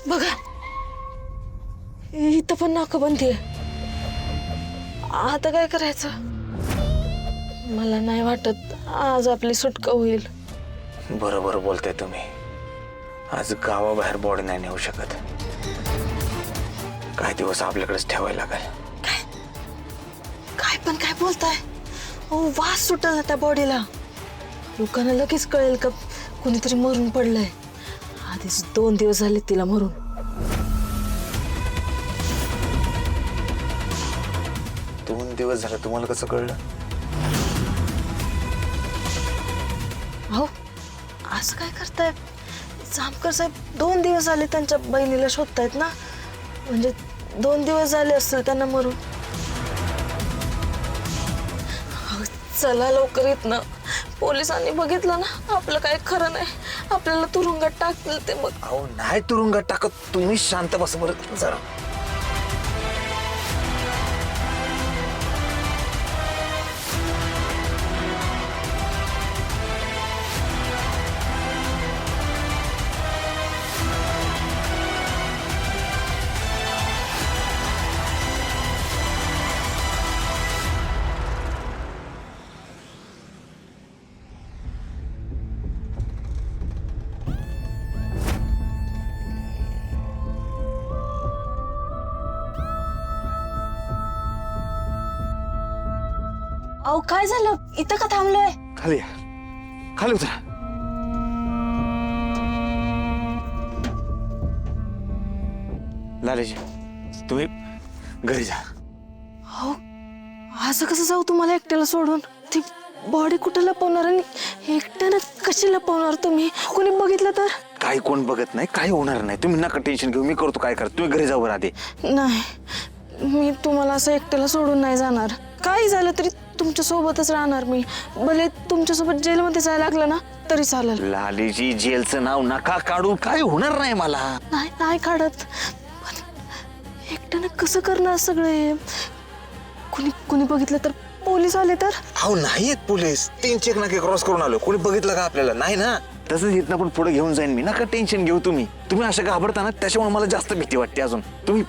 बघा इथं पण नाकाबंदी आहे. आता काय करायचं? मला नाही वाटत आज आपली सुटका होईल. बरोबर बोलताय तुम्ही. आज गावाबाहेर बॉडी नाही नेऊ शकत. काही दिवस आपल्याकडेच ठेवायला लागेल. काय पण काय बोलताय? वास सुटला त्या बॉडीला. लोकांना लगेच कळेल का कोणीतरी मरून पडलंय. आधीच 2 दिवस झाले तिला मरून. 2 दिवस झाले. तुम्हाला कसं कळलं? हो असं काय करताय जामकर साहेब? 2 दिवस झाले त्यांच्या बहिणीला शोधतायत ना, म्हणजे 2 दिवस झाले असतील त्यांना मरून. चला लवकर इथनं. पोलिसांनी बघितलं ना आपलं काय खरं नाही. आपल्याला तुरुंगात टाकतील ते मग. अहो नाही तुरुंगात टाकत. तुम्ही शांत बस बरं जरा. अहो काय झालं? इथं का थांबलोय? खाली या. खाली उतरा. लालेजी तुम्ही घरी जा. हो असं कसं जाऊ तुम्हाला एकट्याला सोडून? ती बॉडी कुठे लपवणार आणि एकट्यानं कशी लपवणार तुम्ही? कोणी बघितलं तर? काही कोण बघत नाही. काही होणार नाही. तुम्ही नका टेन्शन घेऊ. मी करतो काय करतो. तुम्ही घरी जाऊ बरं आधी. नाही मी तुम्हाला असं एकट्याला सोडून नाही जाणार. काही झालं तरी तुमच्या सोबतच राहणार मी. भले तुमच्यासोबत जेलमध्ये जायला लागलं ना तरी चालेल. लालीजी जेलचं नाव नका काढू. काय होणार नाही मला. नाही नाही काढत. पण एकट्यानं कसं करणार सगळे? कुणी बघितलं तर? पोलीस आले तर? अहो नाहीत पोलीस. 3 चेक नाके क्रॉस करून आलो. कोणी बघितलं का आपल्याला? नाही ना. तसंच इथनं पण पुढे घेऊन जाईन मी. नका टेन्शन घेऊ तुम्ही. तुम्ही असं घाबरता ना त्याच्यामुळे मला जास्त भीती वाटते अजून. तुम्ही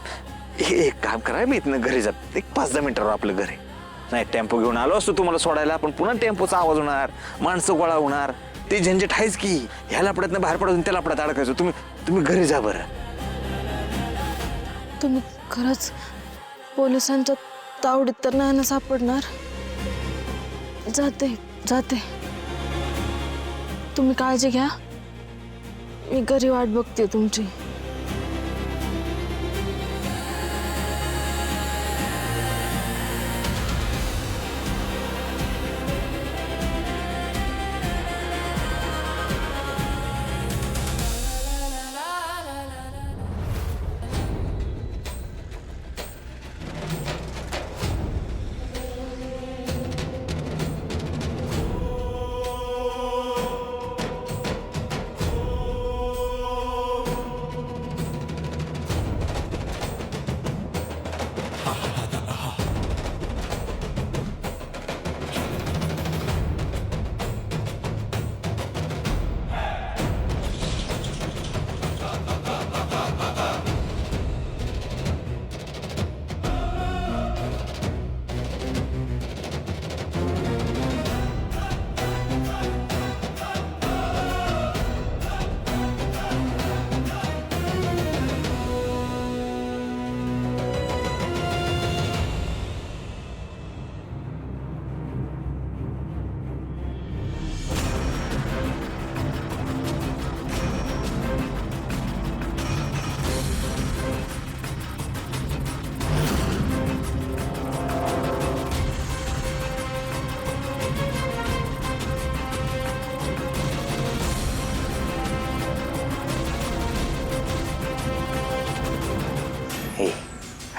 एक काम करा. मी इथनं घरी जात. एक 5-10 मिनिटावर आपलं घर आहे. नाही टेम्पो घेऊन आलो असतो तुम्हाला सोडायला. पण पुन्हा टेम्पोचा आवाज होणार. माणसं गोळा होणार. ते झंझट आहेच की. ह्या लपड्यातनं बाहेर पडून त्या लपड्यात अडकायचो. तुम्ही घरी जा बरं. तुम्ही खरंच पोलिसांच्या तावडीत तर नाही ना सापडणार? जाते. तुम्ही काळजी घ्या. मी घरी वाट बघते तुमची.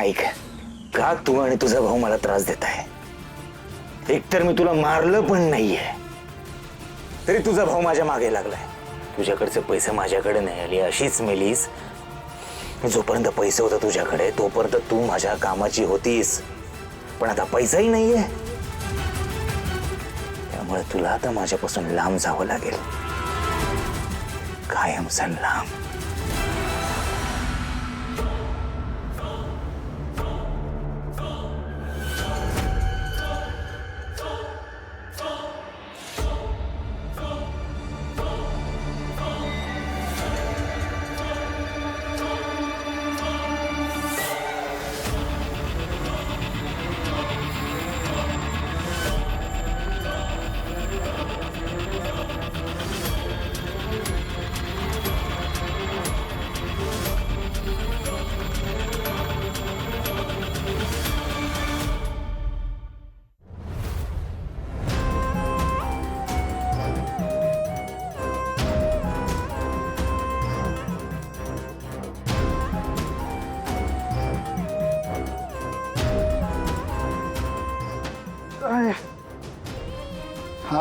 ऐक. का तू आणि तुझा भाऊ मला त्रास देत आहे? एकतर मी तुला मारलं पण नाहीये तरी तुझा भाऊ माझ्या मागे लागलाय. तुझ्याकडचे पैसे माझ्याकडे नाही आले अशीच मेलीस. जोपर्यंत पैसे होता तुझ्याकडे तोपर्यंत तू माझ्या कामाची होतीस. पण आता पैसाही नाहीये. त्यामुळे तुला आता माझ्यापासून लांब जावं लागेल. कायमचा लांब.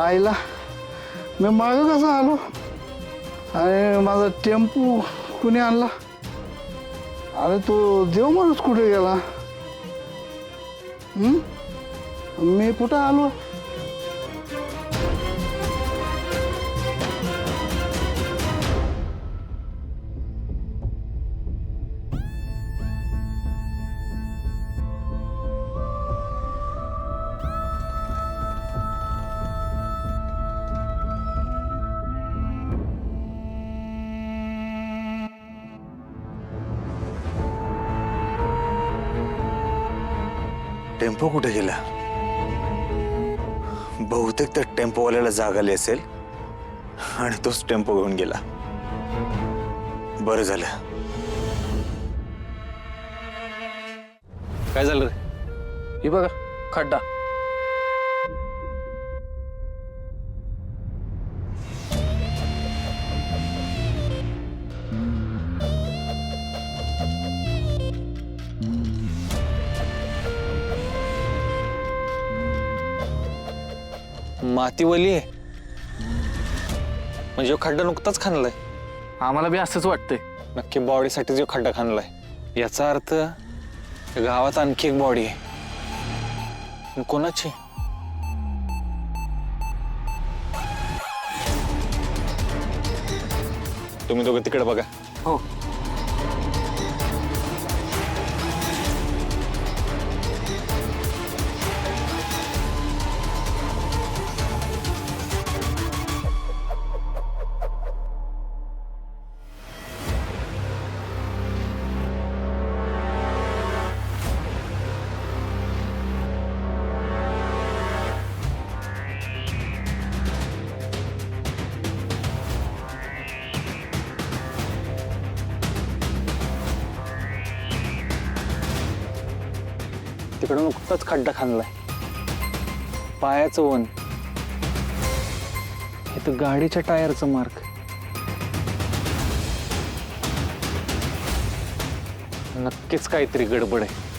आईला मी मागं कसा आलो आणि माझा टेम्पो कुणी आणला? अरे तो देव माणूस कुठे गेला? मी कुठं आलो? टेम्पो कुठे गेला? बहुतेक त्या टेम्पोवाल्याला जाग आली असेल आणि तोच टेम्पो घेऊन गेला. बरं झालं. काय झालं रे? हे बघा खड्डा. माती वली आहे म्हणजे खड्डा नुकताच खणलाय. आम्हाला बी असंच वाटतंय. नक्की बॉडीसाठी जो खड्डा खणलाय याचा अर्थ या गावात आणखी एक बॉडी आहे. पण कोणाची? तुम्ही दोघं तिकडे बघा. हो. तिकडं नुकताच खड्डा खणलाय. पायाचं वन, इथं गाडीच्या टायरचं मार्क. नक्कीच काहीतरी गडबड आहे.